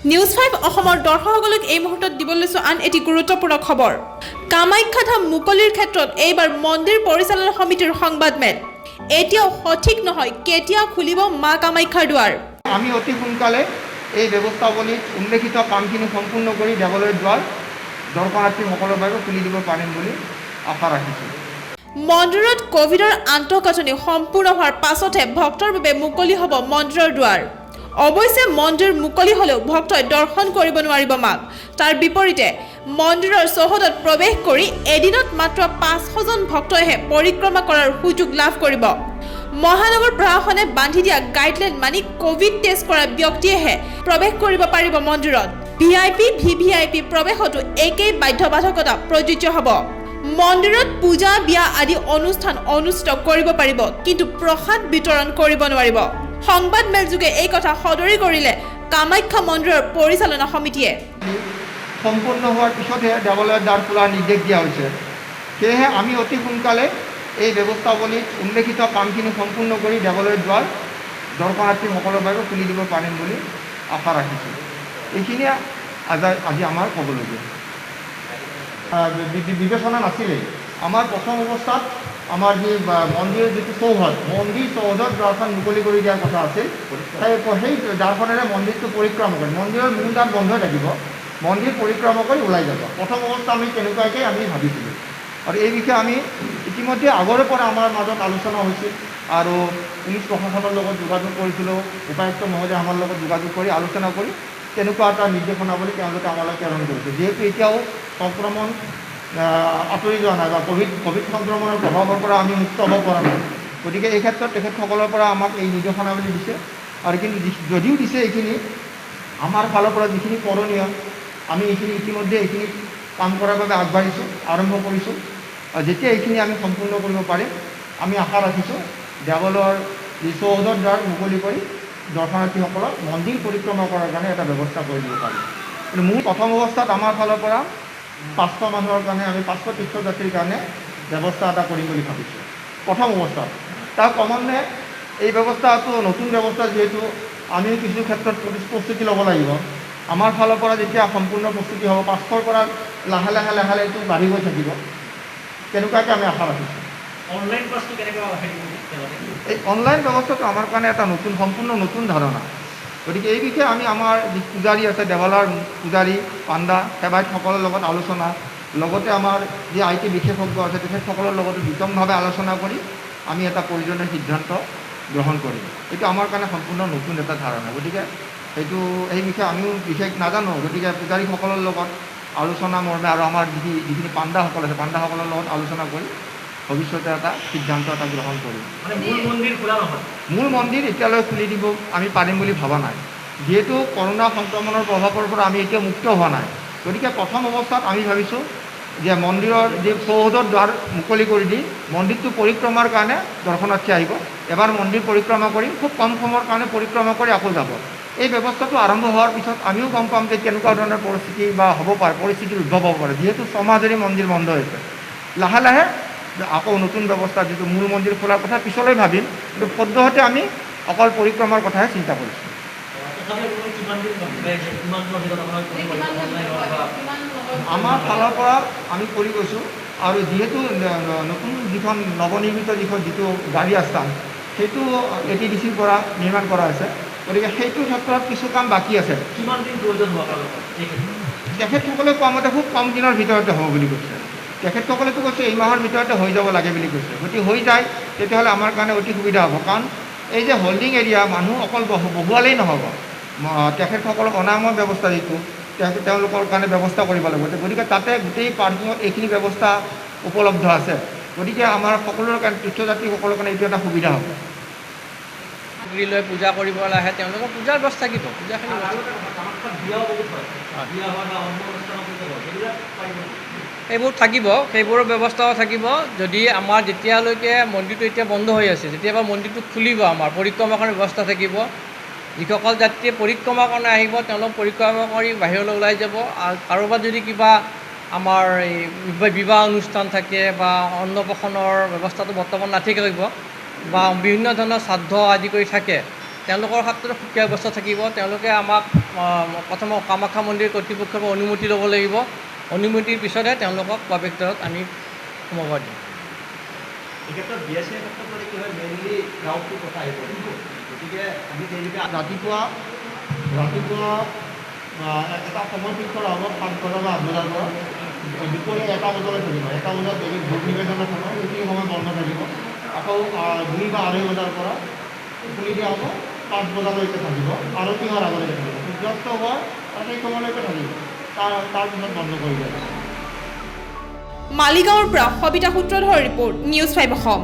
News 5 অসমৰ দৰ্শকসকলক এই মুহূৰ্তত দিব লৈছো আন এটি গুৰুত্বপূৰ্ণ খবৰ। কামাখ্যা ধাম মুকলিৰ ক্ষেত্ৰত এইবাৰ মন্দিৰ পৰিচালনা সমিতিৰ সংবাদমেল। এতিয়াও সঠিক নহয় কেতিয়া খুলিব মা কামাখ্যাৰ দুৱাৰ। আমি অতি সোনকালে এই ব্যৱস্থাৱলীত উল্লেখিত কামখিনি সম্পূৰ্ণ কৰি দেৱালয়ৰ দুৱাৰ দৰ্শনাৰ্থীসকলৰ বাবে খুলি দিব পাৰিম বুলি আশা ৰাখিছোঁ। মন্দিৰত কোভিডৰ আন্তঃগাঁথনি সম্পূৰ্ণ হোৱাৰ পাছতহে ভক্তৰ বাবে মুকলি হ'ব মন্দিৰৰ দুৱাৰ। অৱশ্যে মন্দিৰ মুকলি হ'লেও ভক্তই দৰ্শন কৰিব নোৱাৰিব মাক। তাৰ বিপৰীতে মন্দিৰৰ চৌহদত প্ৰৱেশ কৰি এদিনত মাত্ৰ 500জন ভক্তইহে পৰিক্ৰমা কৰাৰ সুযোগ লাভ কৰিব। মহানগৰ প্ৰশাসনে বান্ধি দিয়া গাইডলাইন মানি কোভিড টেষ্ট কৰা ব্যক্তিয়েহে প্ৰৱেশ কৰিব পাৰিব মন্দিৰত। VIP, VVIP প্ৰৱেশতো একেই বাধ্যবাধকতা প্ৰযোজ্য হ'ব। মন্দিৰত পূজা বিয়া আদি অনুষ্ঠান অনুষ্ঠিত কৰিব পাৰিব, কিন্তু প্ৰসাদ বিতৰণ কৰিব নোৱাৰিব। সংবাদমেল যোগে এই কথা সদৰি কৰিলে কামাখ্যা মন্দিৰৰ পৰিচালনা সমিতিয়ে। সম্পূৰ্ণ হোৱাৰ পিছতহে দেৱালয়ৰ দ্বাৰ খোলাৰ নিৰ্দেশ দিয়া হৈছে। সেয়েহে আমি অতি সোনকালে এই ব্যৱস্থাৱলীত উল্লেখিত কামখিনি সম্পূৰ্ণ কৰি দেৱালয়ৰ দুৱাৰ দৰ্শনাৰ্থীসকলৰ বাবে খুলি দিব পাৰিম বুলি আশা ৰাখিছোঁ। এইখিনিয়ে আজি আমাৰ ক'বলগীয়া। বিবেচনা নাছিলে। আমাৰ প্ৰথম অৱস্থাত আমাৰ যি মন্দিৰৰ যিটো চৌহদ, মন্দিৰ চৌহদত দ্বাৰখন মুকলি কৰি দিয়াৰ কথা আছিল। সেই দ্বাৰখনেৰে মন্দিৰটো পৰিক্ৰমা কৰি মন্দিৰৰ মূল দ্বাৰ বন্ধ থাকিব, মন্দিৰ পৰিক্ৰমা কৰি ওলাই যাব। প্ৰথম অৱস্থা আমি তেনেকুৱাকৈ আমি ভাবিছিলোঁ আৰু এই বিষয়ে আমি ইতিমধ্যে আগৰে পৰা আমাৰ মাজত আলোচনা হৈছিল আৰু পুলিচ প্ৰশাসনৰ লগত যোগাযোগ কৰিছিলোঁ। উপায়ুক্ত মহোদয়ে আমাৰ লগত যোগাযোগ কৰি আলোচনা কৰি তেনেকুৱা এটা নিৰ্দেশনাৱলী তেওঁলোকে আমালৈ প্ৰেৰণ কৰিছে। যিহেতু এতিয়াও সংক্ৰমণ আঁতৰি যোৱা নাই বা ক'ভিড সংক্ৰমণৰ প্ৰভাৱৰ পৰা আমি মুক্ত হ'ব পৰা নাই, গতিকে এই ক্ষেত্ৰত তেখেতসকলৰ পৰা আমাক এই নিৰ্দেশনাৱলী দিছে। আৰু কিন্তু যদিও দিছে এইখিনি আমাৰ ফালৰ পৰা যিখিনি কৰণীয় আমি এইখিনি ইতিমধ্যে এইখিনি কাম কৰাৰ বাবে আগবাঢ়িছোঁ, আৰম্ভ কৰিছোঁ। আৰু যেতিয়া এইখিনি আমি সম্পূৰ্ণ কৰিব পাৰিম আমি আশা ৰাখিছোঁ দেৱালয়ৰ যি চৌহদৰ দ্বাৰ মুকলি কৰি দৰ্শনাৰ্থীসকলক মন্দিৰ পৰিক্ৰমা কৰাৰ কাৰণে এটা ব্যৱস্থা কৰি দিব পাৰিম। কিন্তু মোৰ প্ৰথম অৱস্থাত আমাৰ ফালৰ পৰা 500 মানুহৰ কাৰণে আমি 500 তীৰ্থযাত্ৰীৰ কাৰণে ব্যৱস্থা এটা কৰিম বুলি ভাবিছোঁ প্ৰথম অৱস্থাত। তাৰ ক্ৰমান্বয়ে এই ব্যৱস্থাটো নতুন ব্যৱস্থা, যিহেতু আমি কিছু ক্ষেত্ৰত প্ৰস্তুতি ল'ব লাগিব। আমাৰ ফালৰ পৰা যেতিয়া সম্পূৰ্ণ প্ৰস্তুতি হ'ব 500ৰ পৰা লাহে লাহে এইটো বাঢ়ি গৈ থাকিব, তেনেকুৱাকৈ আমি আশা ৰাখিছোঁ। এই অনলাইন ব্যৱস্থাটো আমাৰ কাৰণে এটা সম্পূৰ্ণ নতুন ধাৰণা। গতিকে এই বিষয়ে আমি আমাৰ যি পূজাৰী আছে, দেৱালয়ৰ পূজাৰী পাণ্ডা সেৱায়তসকলৰ লগত আলোচনা, লগতে আমাৰ যি IT বিশেষজ্ঞ আছে তেখেতসকলৰ লগতো বিতংভাৱে আলোচনা কৰি আমি এটা প্ৰয়োজনীয় সিদ্ধান্ত গ্ৰহণ কৰিম। এইটো আমাৰ কাৰণে সম্পূৰ্ণ নতুন এটা ধাৰণা। গতিকে এই বিষয়ে আমিও বিশেষ নাজানো। গতিকে পূজাৰীসকলৰ লগত আলোচনা মৰ্মে আৰু আমাৰ যিখিনি পাণ্ডাসকল আছে পাণ্ডাসকলৰ লগত আলোচনা কৰি ভৱিষ্যতে এটা সিদ্ধান্ত এটা গ্ৰহণ কৰিম। মূল মন্দিৰ এতিয়ালৈ খুলি দিব আমি পাৰিম বুলি ভবা নাই, যিহেতু কৰোণা সংক্ৰমণৰ প্ৰভাৱৰ পৰা আমি এতিয়া মুক্ত হোৱা নাই। গতিকে প্ৰথম অৱস্থাত আমি ভাবিছোঁ যে মন্দিৰৰ যি চৌহদৰ দ্বাৰ মুকলি কৰি দি মন্দিৰটো পৰিক্ৰমাৰ কাৰণে দৰ্শনাৰ্থী আহিব। এবাৰ মন্দিৰ পৰিক্ৰমা কৰি খুব কম সময়ৰ কাৰণে পৰিক্ৰমা কৰি আকৌ যাব। এই ব্যৱস্থাটো আৰম্ভ হোৱাৰ পিছত আমিও গম পাম যে কেনেকুৱা ধৰণৰ পৰিস্থিতি বা হ'ব পাৰে, পৰিস্থিতিৰ উদ্ভৱ হ'ব পাৰে। যিহেতু 6 মাহ ধৰি মন্দিৰ বন্ধ হৈছে, লাহে লাহে আকৌ নতুন ব্যৱস্থা যিটো মূল মন্দিৰ খোলাৰ কথা পিছলৈ ভাবিম, কিন্তু সদ্যহতে আমি অকল পৰিক্ৰমাৰ কথাহে চিন্তা কৰিছোঁ। আমাৰ ফালৰ পৰা আমি কৰি গৈছোঁ আৰু যিহেতু নতুন যিখন নৱনিৰ্মিত যিটো গাড়ী আস্থান সেইটো ATDCৰ পৰা নিৰ্মাণ কৰা হৈছে। গতিকে সেইটো ক্ষেত্ৰত কিছু কাম বাকী আছে। কিমান দিন প্ৰয়োজন হ'ব? তেখেতসকলে কোৱা মতে খুব কম দিনৰ ভিতৰতে হ'ব বুলি কৈছে। তেখেতসকলেতো কৈছে এই মাহৰ ভিতৰতে হৈ যাব লাগে বুলি কৈছে। গতিকে হৈ যায় তেতিয়াহ'লে আমাৰ কাৰণে অতি সুবিধা হ'ব। কাৰণ এই যে হোল্ডিং এৰিয়া মানুহ অকল বহুৱালেই নহ'ব, তেখেতসকলক অনাময় ব্যৱস্থা যিটো তেওঁলোকৰ কাৰণে ব্যৱস্থা কৰিব লাগিব। গতিকে তাতে গোটেই পাৰ্কিঙত এইখিনি ব্যৱস্থা উপলব্ধ আছে। গতিকে আমাৰ সকলোৰে কাৰণে তীৰ্থযাত্ৰীসকলৰ কাৰণে এইটো এটা সুবিধা হ'ব। লৈ পূজা কৰিবলৈ আহে তেওঁলোকৰ পূজাৰ ব্যৱস্থা থাকিব। পূজাখিনি সেইবোৰ থাকিব, সেইবোৰৰ ব্যৱস্থাও থাকিব। যদি আমাৰ যেতিয়ালৈকে মন্দিৰটো এতিয়া বন্ধ হৈ আছে, যেতিয়াবা মন্দিৰটো খুলিব আমাৰ পৰিক্ৰমাৰ কাৰণে ব্যৱস্থা থাকিব। যিসকল যাত্ৰীয়ে পৰিক্ৰমাৰ কাৰণে আহিব তেওঁলোক পৰিক্ৰমা কৰি বাহিৰলৈ ওলাই যাব। আৰু কাৰোবাৰ যদি কিবা আমাৰ এই বিবাহ অনুষ্ঠান থাকে বা অন্নপ্ৰাশনৰ ব্যৱস্থাটো বৰ্তমান নাথাকিব বা বিভিন্ন ধৰণৰ শ্ৰাদ্ধ আদি কৰি থাকে, তেওঁলোকৰ ক্ষেত্ৰত সুকীয়া ব্যৱস্থা থাকিব। তেওঁলোকে আমাক প্ৰথমে কামাখ্যা মন্দিৰ কৰ্তৃপক্ষৰ পৰা অনুমতি ল'ব লাগিব। অনুমতিৰ পিছতহে তেওঁলোকক প্ৰৱেশদ্বাৰত আনি সোমাব দিম। এই ক্ষেত্ৰত BSCৰ ক্ষেত্ৰত মানে কি হয়, মেইনলি ক্ৰাউডটো কথা আহিব। গতিকে আমি তেওঁলোকে ৰাতিপুৱা এটা সময় ফিক্স কৰা হ'ব 7 বজাৰ বা 8 বজাৰ পৰা। দুপৰীয়া 1 বজালৈ থাকিব। 1 বজাত যদি ভোট নিবেদনৰ সময় সেইখিনি সময় বন্ধ থাকিব। আকৌ 2 বা 2:30 বজাৰ পৰা খুলি দিয়া হ'ব, 5 বজালৈকে থাকিব। আৰতি হোৱাৰ আগলৈকে থাকিব। সূৰ্যাস্ত হোৱাৰ সেই সময়লৈকে থাকিব। তাৰপিছত বন্ধ কৰি দিয়া হ'ব। মালিগাঁৱৰ পৰা সবিতা সূত্ৰধৰ ৰিপৰ্ট, নিউজ 5 অসম।